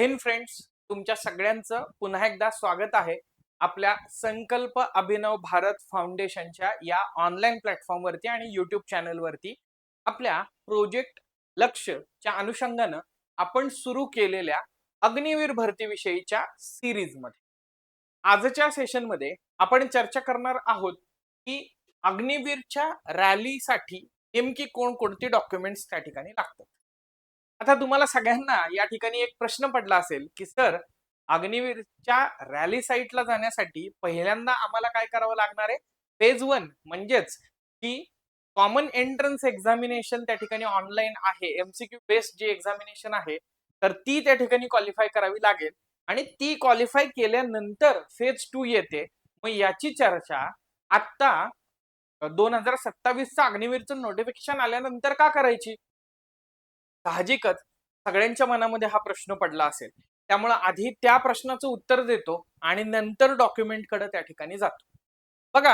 Hind friends, तुमच्या सगळ्यांचं पुन्हा एकदा स्वागत आहे आपल्या संकल्प अभिनव भारत फाउंडेशनच्या या ऑनलाईन प्लॅटफॉर्मवरती आणि युट्यूब चॅनलवरती. आपल्या प्रोजेक्ट लक्ष्यच्या अनुषंगानं आपण सुरू केलेल्या अग्निवीर भरतीविषयीच्या सिरीजमध्ये आजच्या सेशनमध्ये आपण चर्चा करणार आहोत की अग्निवीरच्या रॅलीसाठी नेमकी कोणकोणती डॉक्युमेंट्स त्या ठिकाणी लागतात. आता तुम्हाला सगळ्यांना या ठिकाणी एक प्रश्न पडला असेल की सर, अग्निवीरच्या रॅली साईटला जाण्यासाठी पहिल्यांदा आम्हाला काय करावं लागणार आहे? फेज 1 म्हणजेच की कॉमन एंट्रन्स एक्झामिनेशन त्या ठिकाणी ऑनलाईन आहे, एमसीक्यू बेस्ड जी एक्झामिनेशन आहे, तर ती त्या ठिकाणी क्वालिफाय करावी लागेल आणि ती क्वालिफाय केल्यानंतर फेज 2 येते. मग याची चर्चा आता 2027चं अग्निवीरचं नोटिफिकेशन आल्यानंतर का करायची? साहजिकच सगळ्यांच्या मनामध्ये हा प्रश्न पडला असेल, त्यामुळे आधी त्या प्रश्नाचं उत्तर देतो आणि नंतर डॉक्युमेंट कडे त्या ठिकाणी जातो. बघा,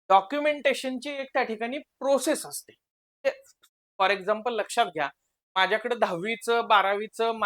डॉक्युमेंटेशनची एक त्या ठिकाणी प्रोसेस असते. फॉर एक्झाम्पल लक्षात घ्या, माझ्याकडे 10वीचं 12वीचं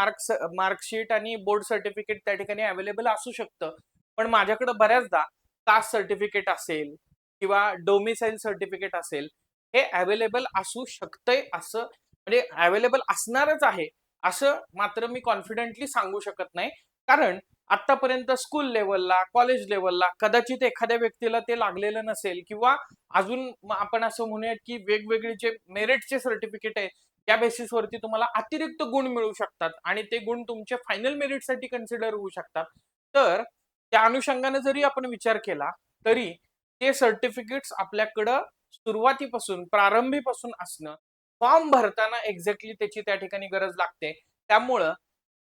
मार्कशीट आणि बोर्ड सर्टिफिकेट त्या ठिकाणी अवेलेबल असू शकतं, पण माझ्याकडे बऱ्याचदा कास्ट सर्टिफिकेट असेल किंवा डोमिसाईल सर्टिफिकेट असेल, हे अवेलेबल असू शकतंय असं म्हणजे अवेलेबल असणारच आहे असं मात्र मी कॉन्फिडेंटली सांगू शकत नाही. कारण आतापर्यंत स्कूल लेवलला, कॉलेज लेवलला कदाचित एखाद्या व्यक्तीला ते लागलेलं नसेल किंवा अजून आपण असं म्हणूयात की वेगवेगळे जे मेरिटचे सर्टिफिकेट आहे त्या बेसिसवरती तुम्हाला अतिरिक्त गुण मिळू शकतात आणि ते गुण तुमचे फायनल मेरिटसाठी कन्सिडर होऊ शकतात. तर त्या अनुषंगाने जरी आपण विचार केला तरी ते सर्टिफिकेट्स आपल्याकडं सुरुवातीपासून प्रारंभीपासून असणं, फॉर्म भरताना एक्झॅक्टली त्याची त्या ठिकाणी गरज लागते. त्यामुळं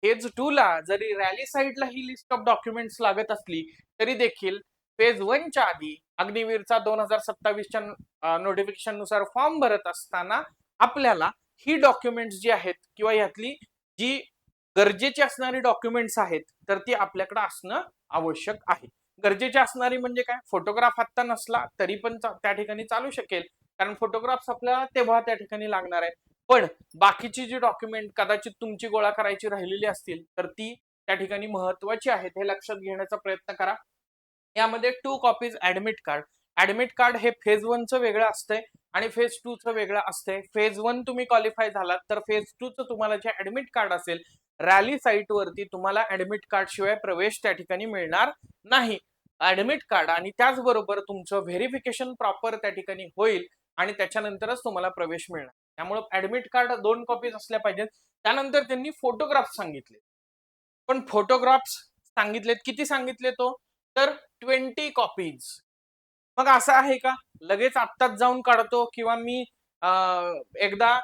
फेज 2 ला जरी रॅली साईडला ही लिस्ट ऑफ डॉक्युमेंट्स लागत असली तरी देखील फेज 1 च्या आधी अग्निवीरचा 2027च्या नोटिफिकेशन नुसार फॉर्म भरत असताना आपल्याला ही डॉक्युमेंट्स जी आहेत किंवा यातली जी गरजेची असणारी डॉक्युमेंट्स आहेत तर ती आपल्याकडे असणं आवश्यक आहे. गरजेची असणारी म्हणजे काय? फोटोग्राफ आता नसला तरी पण त्या ठिकाणी चालू शकेल, कारण फोटोग्राफ्स आपल्याला तेव्हा त्या ठिकाणी लागणार आहे. पण बाकीची जी डॉक्युमेंट कदाचित तुमची गोळा करायची राहिलेली असतील तर ती त्या ठिकाणी महत्वाची आहेत, हे लक्षात घेण्याचा प्रयत्न करा. यामध्ये 2 copies admit card. Admit card हे फेज 1 चं वेगळं असतंय आणि फेज 2 चं वेगळं असतंय. फेज 1 तुम्ही क्वालिफाय झालात तर फेज 2 चं तुम्हाला जे ऍडमिट कार्ड असेल, रॅली साईट वरती तुम्हाला ऍडमिट कार्ड शिवाय प्रवेश त्या ठिकाणी मिळणार नाही. ऍडमिट कार्ड आणि त्याचबरोबर तुमचं व्हेरिफिकेशन प्रॉपर त्या ठिकाणी होईल आणि त्याच्यानंतरच तुम्हाला प्रवेश मिळणार. त्यामुळे ऍडमिट कार्ड 2 कॉपीज असल्या पाहिजेत. त्यानंतर त्यांनी फोटोग्राफ सांगितले, पण फोटोग्राफ्स सांगितलेत किती सांगितले तो? तर 20 कॉपीज. मग असं आहे का लगेच आत्ताच जाऊन काढतो किंवा मी एकदा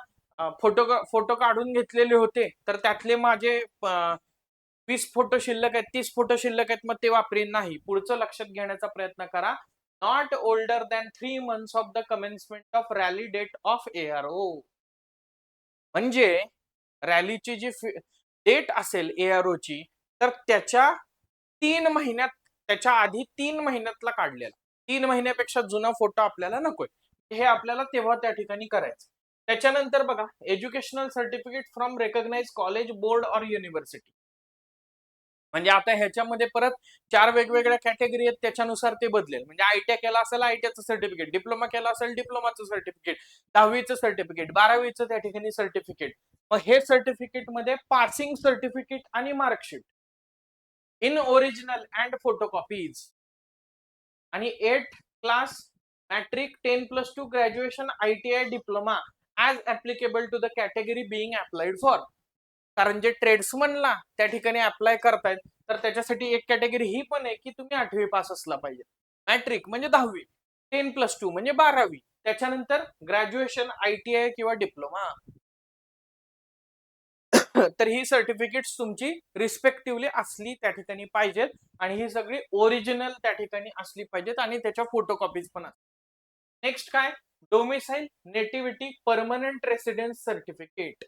फोटो काढून घेतलेले होते तर त्यातले माझे 20 फोटो शिल्लक आहेत, 30 फोटो शिल्लक आहेत, मग ते वापरीन नाही. पुढचं लक्षात घेण्याचा प्रयत्न करा. Not older than 3 months of the commencement of rally date of ARO. म्हणजे रॅलीची जी डेट असेल ARO ची, तर त्याच्या 3 महिन्यात, त्याच्या आधी 3 महिन्यातला काढलेला, 3 महिन्यापेक्षा जुना फोटो आपल्याला नकोय. हे आपल्याला तेव्हा त्या ठिकाणी करायचं. त्याच्यानंतर बघा, educational certificate from recognise college, board और युनिव्हर्सिटी. म्हणजे आता ह्याच्यामध्ये परत 4 वेगवेगळ्या कॅटेगरी आहेत, त्याच्यानुसार ते बदलेल. म्हणजे आयटीआय केला असेल आयटीआयचं सर्टिफिकेट, डिप्लोमा केला असेल डिप्लोमाचं सर्टिफिकेट, 10वीचं सर्टिफिकेट, 12वीचं त्या ठिकाणी सर्टिफिकेट. मग हे सर्टिफिकेट मध्ये पासिंग सर्टिफिकेट आणि marksheet in original and photocopies आणि 8th class matric 10+2 graduation ITI diploma as applicable to the category being applied for. कारण जे ट्रेड्समनला त्या ठिकाणी अप्लाय करतायत तर त्याच्यासाठी एक कॅटेगरी ही पण आहे की तुम्ही 8वी पास असला पाहिजे, मॅट्रिक म्हणजे 10वी, 10+2 म्हणजे 12वी, त्याच्यानंतर ग्रॅज्युएशन आयटीआय किंवा डिप्लोमा. तर ही सर्टिफिकेट्स तुमची रिस्पेक्टिव्हली असली त्या ठिकाणी पाहिजेत आणि ही सगळी ओरिजिनल त्या ठिकाणी असली पाहिजेत आणि त्याच्या फोटोकॉपीज पण असतात. नेक्स्ट काय? Domicile nativity permanent residence certificate.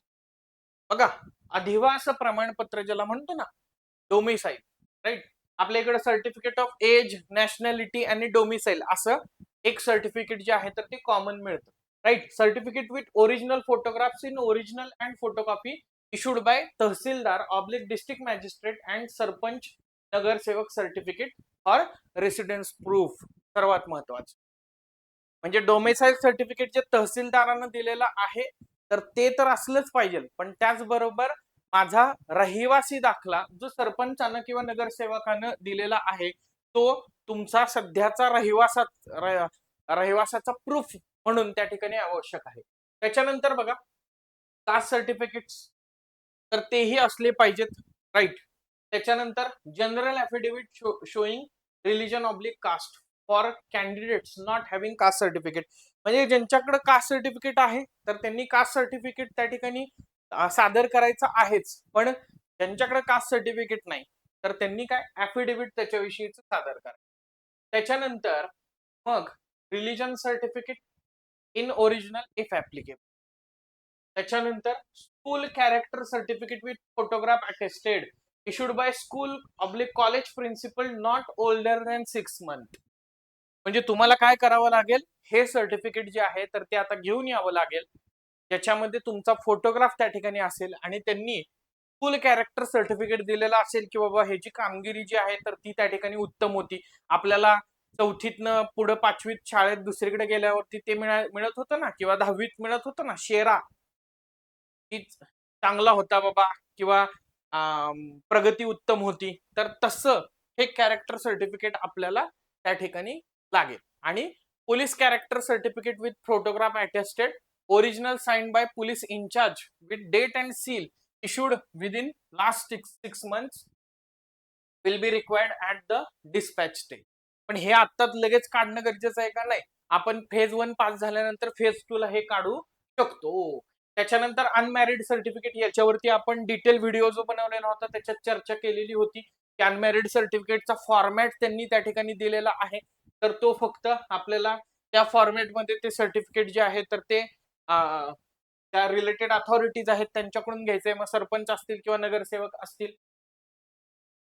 बघा, अधिवास प्रमाणपत्र ज्याला म्हणतो ना, डोमिसाईल, राईट. आपल्या इकडे सर्टिफिकेट ऑफ एज, नॅशनॅलिटी आणि डोमिसाईल असं एक सर्टिफिकेट जे आहे तर ते कॉमन मिळतं, right. Certificate with original photographs in original and photocopy issued by Tahsildar oblique district magistrate and sarpanch नगरसेवक सर्टिफिकेट फॉर रेसिडेन्स प्रूफ. सर्वात महत्वाचं म्हणजे डोमेसाईल सर्टिफिकेट जे तहसीलदारानं दिलेलं आहे तर ते तर असलंच पाहिजे, पण त्याचबरोबर माझा रहिवासी दाखला जो सरपंचानं किंवा नगरसेवकानं दिलेला आहे तो तुमचा सध्याचा रहिवासाचा प्रूफ म्हणून त्या ठिकाणी आवश्यक आहे. त्याच्यानंतर बघा कास्ट सर्टिफिकेट तर तेही असले पाहिजेत, राईट. त्याच्यानंतर general affidavit showing religion oblique caste for candidates not having caste certificate. म्हणजे ज्यांच्याकडे कास्ट सर्टिफिकेट आहे तर त्यांनी कास्ट सर्टिफिकेट त्या ठिकाणी सादर करायचं आहेच, पण ज्यांच्याकडे कास्ट सर्टिफिकेट नाही तर त्यांनी काय ॲफिडेव्हिट त्याच्याविषयीच सादर करा. त्याच्यानंतर मग religion certificate in original if applicable. त्याच्यानंतर school character certificate with photograph attested issued by school oblique college principal not older than 6 month. म्हणजे तुम्हाला काय करावं लागेल, हे सर्टिफिकेट जे आहे तर ते आता घेऊन यावं लागेल, ज्याच्यामध्ये तुमचा फोटोग्राफ त्या ठिकाणी असेल आणि त्यांनी फुल कॅरेक्टर सर्टिफिकेट दिलेलं असेल की बाबा ह्याची कामगिरी जी आहे तर ती त्या ठिकाणी उत्तम होती. आपल्याला चौथीतनं पुढे 5वीत शाळेत दुसरीकडे गेल्यावरती ते मिळत होतं ना, किंवा 10वीत मिळत होतं ना शेरा, की चांगला होता बाबा किंवा प्रगती उत्तम होती, तर तसं हे कॅरेक्टर सर्टिफिकेट आपल्याला त्या ठिकाणी लागेल. आणि police character certificate with photograph attested original signed by police in-charge with date and seal issued within last 6 months will be required at the dispatch stage. पण हे आता लगेच काढणं गरजेचं आहे का? नाही. आपण फेज 1 पास झाल्यानंतर फेज 2 ला हे काढू शकतो. त्याच्यानंतर अनमॅरिड सर्टिफिकेट, याच्यावरती आपण डिटेल व्हिडिओ जो बनवलेला होता त्याच्यात चर्चा केलेली होती की अनमॅरिड सर्टिफिकेटचा फॉर्मॅट त्यांनी त्या ठिकाणी दिलेला आहे, तर तो फक्त आपल्याला त्या फॉर्मॅटमध्ये ते सर्टिफिकेट जे आहे तर ते त्या रिलेटेड अथॉरिटीज आहेत त्यांच्याकडून घ्यायचंय, मग सरपंच असतील किंवा नगरसेवक असतील.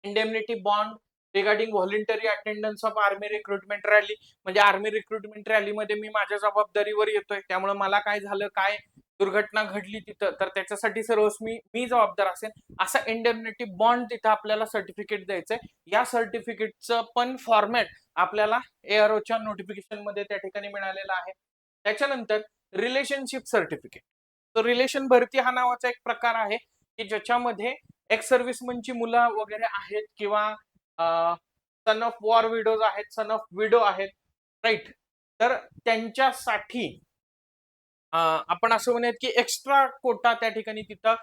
Indemnity bond regarding voluntary attendance of army recruitment rally, म्हणजे आर्मी रिक्रुटमेंट रॅलीमध्ये मी माझ्या जबाबदारीवर येतोय, त्यामुळे मला काय झालं, काय दुर्घटना घडली तिथं, तर त्याच्यासाठी सर्वस्वी मी जबाबदार असेल, असा इंडेमनिटी बॉन्ड तिथं आपल्याला सर्टिफिकेट द्यायचंय. या सर्टिफिकेटचं पण फॉर्मॅट आपल्याला एआरओच्या नोटिफिकेशन मध्ये त्या ठिकाणी मिळालेला आहे. त्याच्यानंतर रिलेशनशिप सर्टिफिकेट. तर रिलेशन भरती हा नावाचा एक प्रकार आहे की ज्याच्यामध्ये एक्स सर्व्हिसमनची मुलं वगैरे आहेत किंवा सन ऑफ वॉर विडोज आहेत, सन ऑफ विडो आहेत, राईट. तर त्यांच्यासाठी आपण असं म्हणूयात की एक्स्ट्रा कोटा त्या ठिकाणी तिथं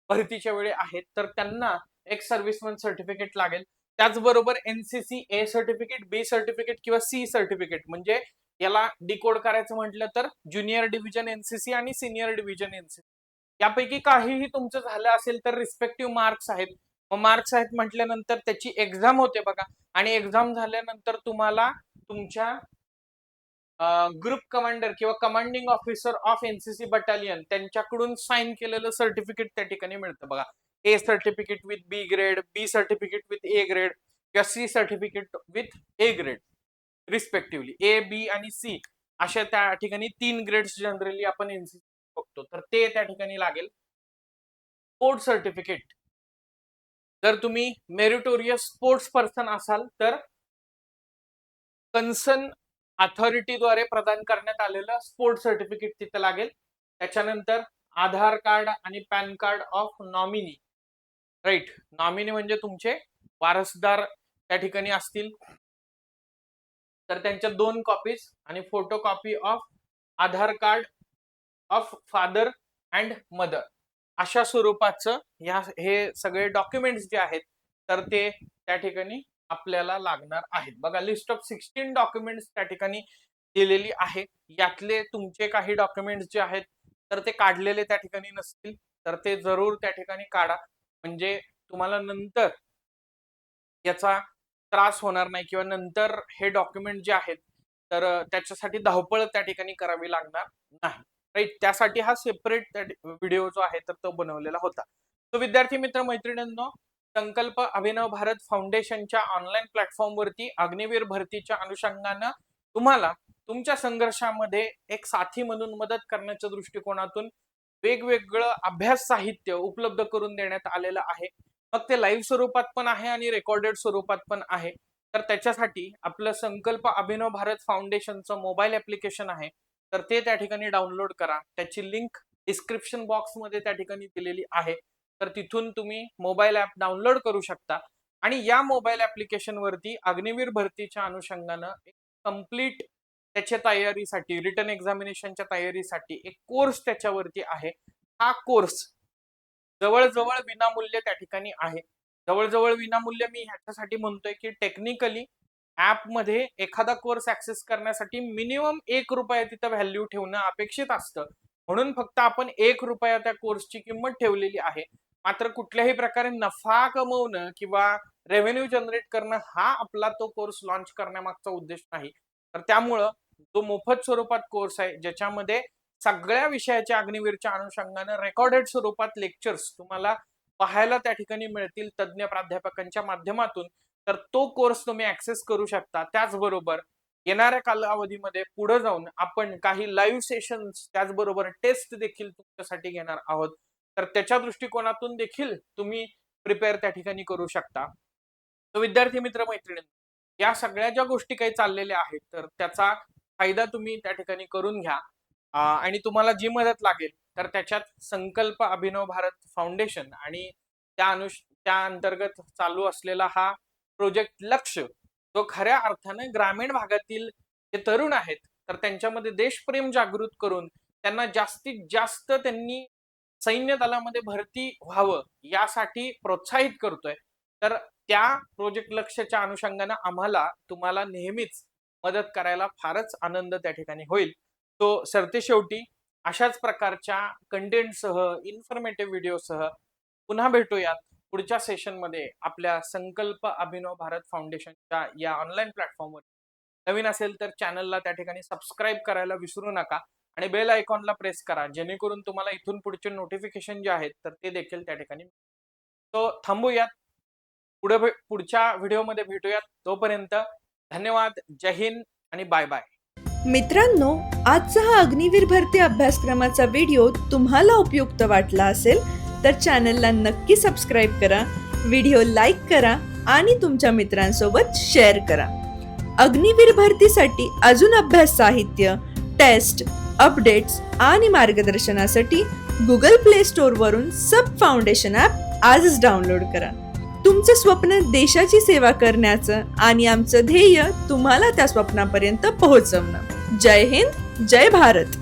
भरतीच्या वेळी आहेत, तर त्यांना एक्स सर्व्हिसमन सर्टिफिकेट लागेल. त्याचबरोबर NCC A certificate, B certificate किंवा सी सर्टिफिकेट, म्हणजे याला डिकोड करायचं म्हटलं तर ज्युनियर डिव्हिजन एनसीसी आणि सिनियर डिव्हिजन एनसीसी, यापैकी काहीही तुमचं झालं असेल तर रिस्पेक्टिव्ह मार्क्स आहेत. मार्क्स आहेत म्हटल्यानंतर त्याची एक्झाम होते बघा, आणि एक्झाम झाल्यानंतर तुम्हाला तुमच्या ग्रुप कमांडर किंवा commanding officer of NCC battalion त्यांच्याकडून साइन केलेलं सर्टिफिकेट त्या ठिकाणी मिळतं बघा. A certificate with B grade, B certificate with A grade किंवा C certificate with A grade respectively. A, B आणि सी अशा त्या ठिकाणी 3 ग्रेड्स जनरली आपण एनसीसी बघतो, तर ते त्या ठिकाणी लागेल. स्पोर्ट्स सर्टिफिकेट, जर तुम्ही मेरिटोरियस स्पोर्ट्स पर्सन असाल तर कन्सर्न अथॉरिटीद्वारे प्रदान करण्यात आलेलं स्पोर्ट्स सर्टिफिकेट तिथे लागेल. त्याच्यानंतर आधार कार्ड आणि PAN card of nominee, right. Nominee म्हणजे तुमचे वारसदार त्या ठिकाणी असतील, तर त्यांच्या 2 कॉपीज आणि photo copy of Aadhaar card of father and mother, अशा स्वरूपाचं हे सगळे डॉक्युमेंट्स जे आहेत तर ते त्या ठिकाणी आपल्याला लागणार आहेत. बघा, लिस्ट ऑफ 16 डॉक्युमेंट्स त्या ठिकाणी दिलेली आहे. यातले तुमचे काही डॉक्युमेंट्स जे आहेत तर ते काढलेले त्या ठिकाणी नसतील तर ते जरूर त्या ठिकाणी काढा, म्हणजे तुम्हाला नंतर याचा त्रास होणार नाही किंवा नंतर हे डॉक्युमेंट जे आहेत तर त्याच्यासाठी धावपळ त्या ठिकाणी करावी लागणार नाही, राईट. त्यासाठी हा सेपरेट व्हिडिओ जो आहे तर तो बनवलेला होता. तो विद्यार्थी मित्र मैत्रिणींनो, संकल्प अभिनव भारत फाउंडेशनच्या ऑनलाईन प्लॅटफॉर्मवरती अग्निवीर भरतीच्या अनुषंगानं तुम्हाला तुमच्या संघर्षामध्ये एक साथी म्हणून मदत करण्याच्या दृष्टिकोनातून वेगवेगळं अभ्यास साहित्य उपलब्ध करून देण्यात आलेलं आहे. मग ते लाईव्ह स्वरूपात पण आहे आणि रेकॉर्डेड स्वरूपात पण आहे. तर त्याच्यासाठी आपलं संकल्प अभिनव भारत फाउंडेशनचं मोबाईल ऍप्लिकेशन आहे, तर ते त्या ठिकाणी डाउनलोड करा. त्याची लिंक डिस्क्रिप्शन बॉक्स मध्ये त्या ठिकाणी दिलेली आहे. तर तिथून तुम्ही मोबाईल ऍप डाउनलोड करू शकता आणि या मोबाईल ऍप्लिकेशन वरती अग्निवीर भरतीच्या अनुषंगानं एक कम्प्लीट त्याच्या तयारीसाठी, रिटन एक्झामिनेशनच्या तयारीसाठी एक कोर्स त्याच्यावरती आहे. हा कोर्स जवळजवळ विनामूल्य त्या ठिकाणी आहे. जवळजवळ विनामूल्य मी ह्याच्यासाठी म्हणतोय की टेक्निकली ऍप मध्ये एखादा कोर्स ऍक्सेस करण्यासाठी मिनिमम ₹1 तिथं व्हॅल्यू ठेवणं अपेक्षित असतं. म्हणून फक्त आपण ₹1 त्या कोर्सची किंमत ठेवलेली आहे. मात्र कुठल्याही प्रकारे नफा कमवणं किंवा रेव्हेन्यू जनरेट करणं हा आपला तो कोर्स लॉन्च करण्यामागचा उद्देश नाही. तर त्यामुळं तो मोफत स्वरूपात कोर्स आहे, ज्याच्यामध्ये सगळ्या विषयाच्या अग्निवीरच्या अनुषंगानं रेकॉर्डेड स्वरूपात लेक्चर्स तुम्हाला पाहायला त्या ठिकाणी मिळतील तज्ज्ञ प्राध्यापकांच्या माध्यमातून. तर तो कोर्स तुम्ही ऍक्सेस करू शकता. त्याचबरोबर येणाऱ्या कालावधीमध्ये पुढे जाऊन आपण काही लाईव्ह सेशन्स त्याचबरोबर टेस्ट देखील तुमच्यासाठी घेणार आहोत. तर त्याच्या दृष्टिकोनातून देखील तुम्ही प्रिपेअर त्या ठिकाणी करू शकता. तर विद्यार्थी मित्र मैत्रिणी, या सगळ्या ज्या गोष्टी काही चाललेल्या आहेत तर त्याचा फायदा तुम्ही त्या ठिकाणी करून घ्या. आणि तुम्हाला जी मदत लागेल तर त्याच्यात संकल्प अभिनव भारत फाउंडेशन आणि त्या अंतर्गत चालू असलेला हा प्रोजेक्ट लक्ष, जो खऱ्या अर्थानं ग्रामीण भागातील जे तरुण आहेत तर त्यांच्यामध्ये देशप्रेम जागृत करून त्यांना जास्तीत जास्त त्यांनी सैन्य दलामध्ये भरती व्हावं यासाठी प्रोत्साहित करतोय. तर त्या प्रोजेक्ट लक्ष्यच्या अनुषंगानं आम्हाला तुम्हाला नेहमीच मदत करायला फारच आनंद त्या ठिकाणी होईल. तो सरतेशेवटी अशाच प्रकारच्या कंटेंटसह, इन्फॉर्मेटिव्ह व्हिडिओसह पुन्हा भेटूयात पुढच्या सेशनमध्ये आपल्या संकल्प अभिनव भारत फाउंडेशनच्या या ऑनलाईन प्लॅटफॉर्मवर. नवीन असेल तर चॅनलला त्या ठिकाणी सबस्क्राईब करायला विसरू नका आणि बेल आयकॉनला प्रेस करा, जेणेकरून तुम्हाला इथून पुढचे नोटिफिकेशन जे आहेत तर ते देखील त्या ठिकाणी. तो थांबूयात, पुढच्या व्हिडिओमध्ये भेटूयात. तोपर्यंत धन्यवाद, जय हिंद आणि बाय बाय. मित्रांनो, आजचा हा अग्निवीर भरती अभ्यासक्रमाचा व्हिडिओ तुम्हाला उपयुक्त वाटला असेल तर चॅनलला नक्की सबस्क्राईब करा, व्हिडिओ लाईक करा आणि तुमच्या मित्रांसोबत शेअर करा. अग्निवीर भरतीसाठी अजून अभ्यास साहित्य, टेस्ट, अपडेट्स आणि मार्गदर्शनासाठी गुगल प्ले स्टोअरवरून सब फाउंडेशन ॲप आजच डाउनलोड करा. तुमचं स्वप्न देशाची सेवा करण्याचं आणि आमचं ध्येय तुम्हाला त्या स्वप्नापर्यंत पोहोचवणं. जय हिंद, जय भारत.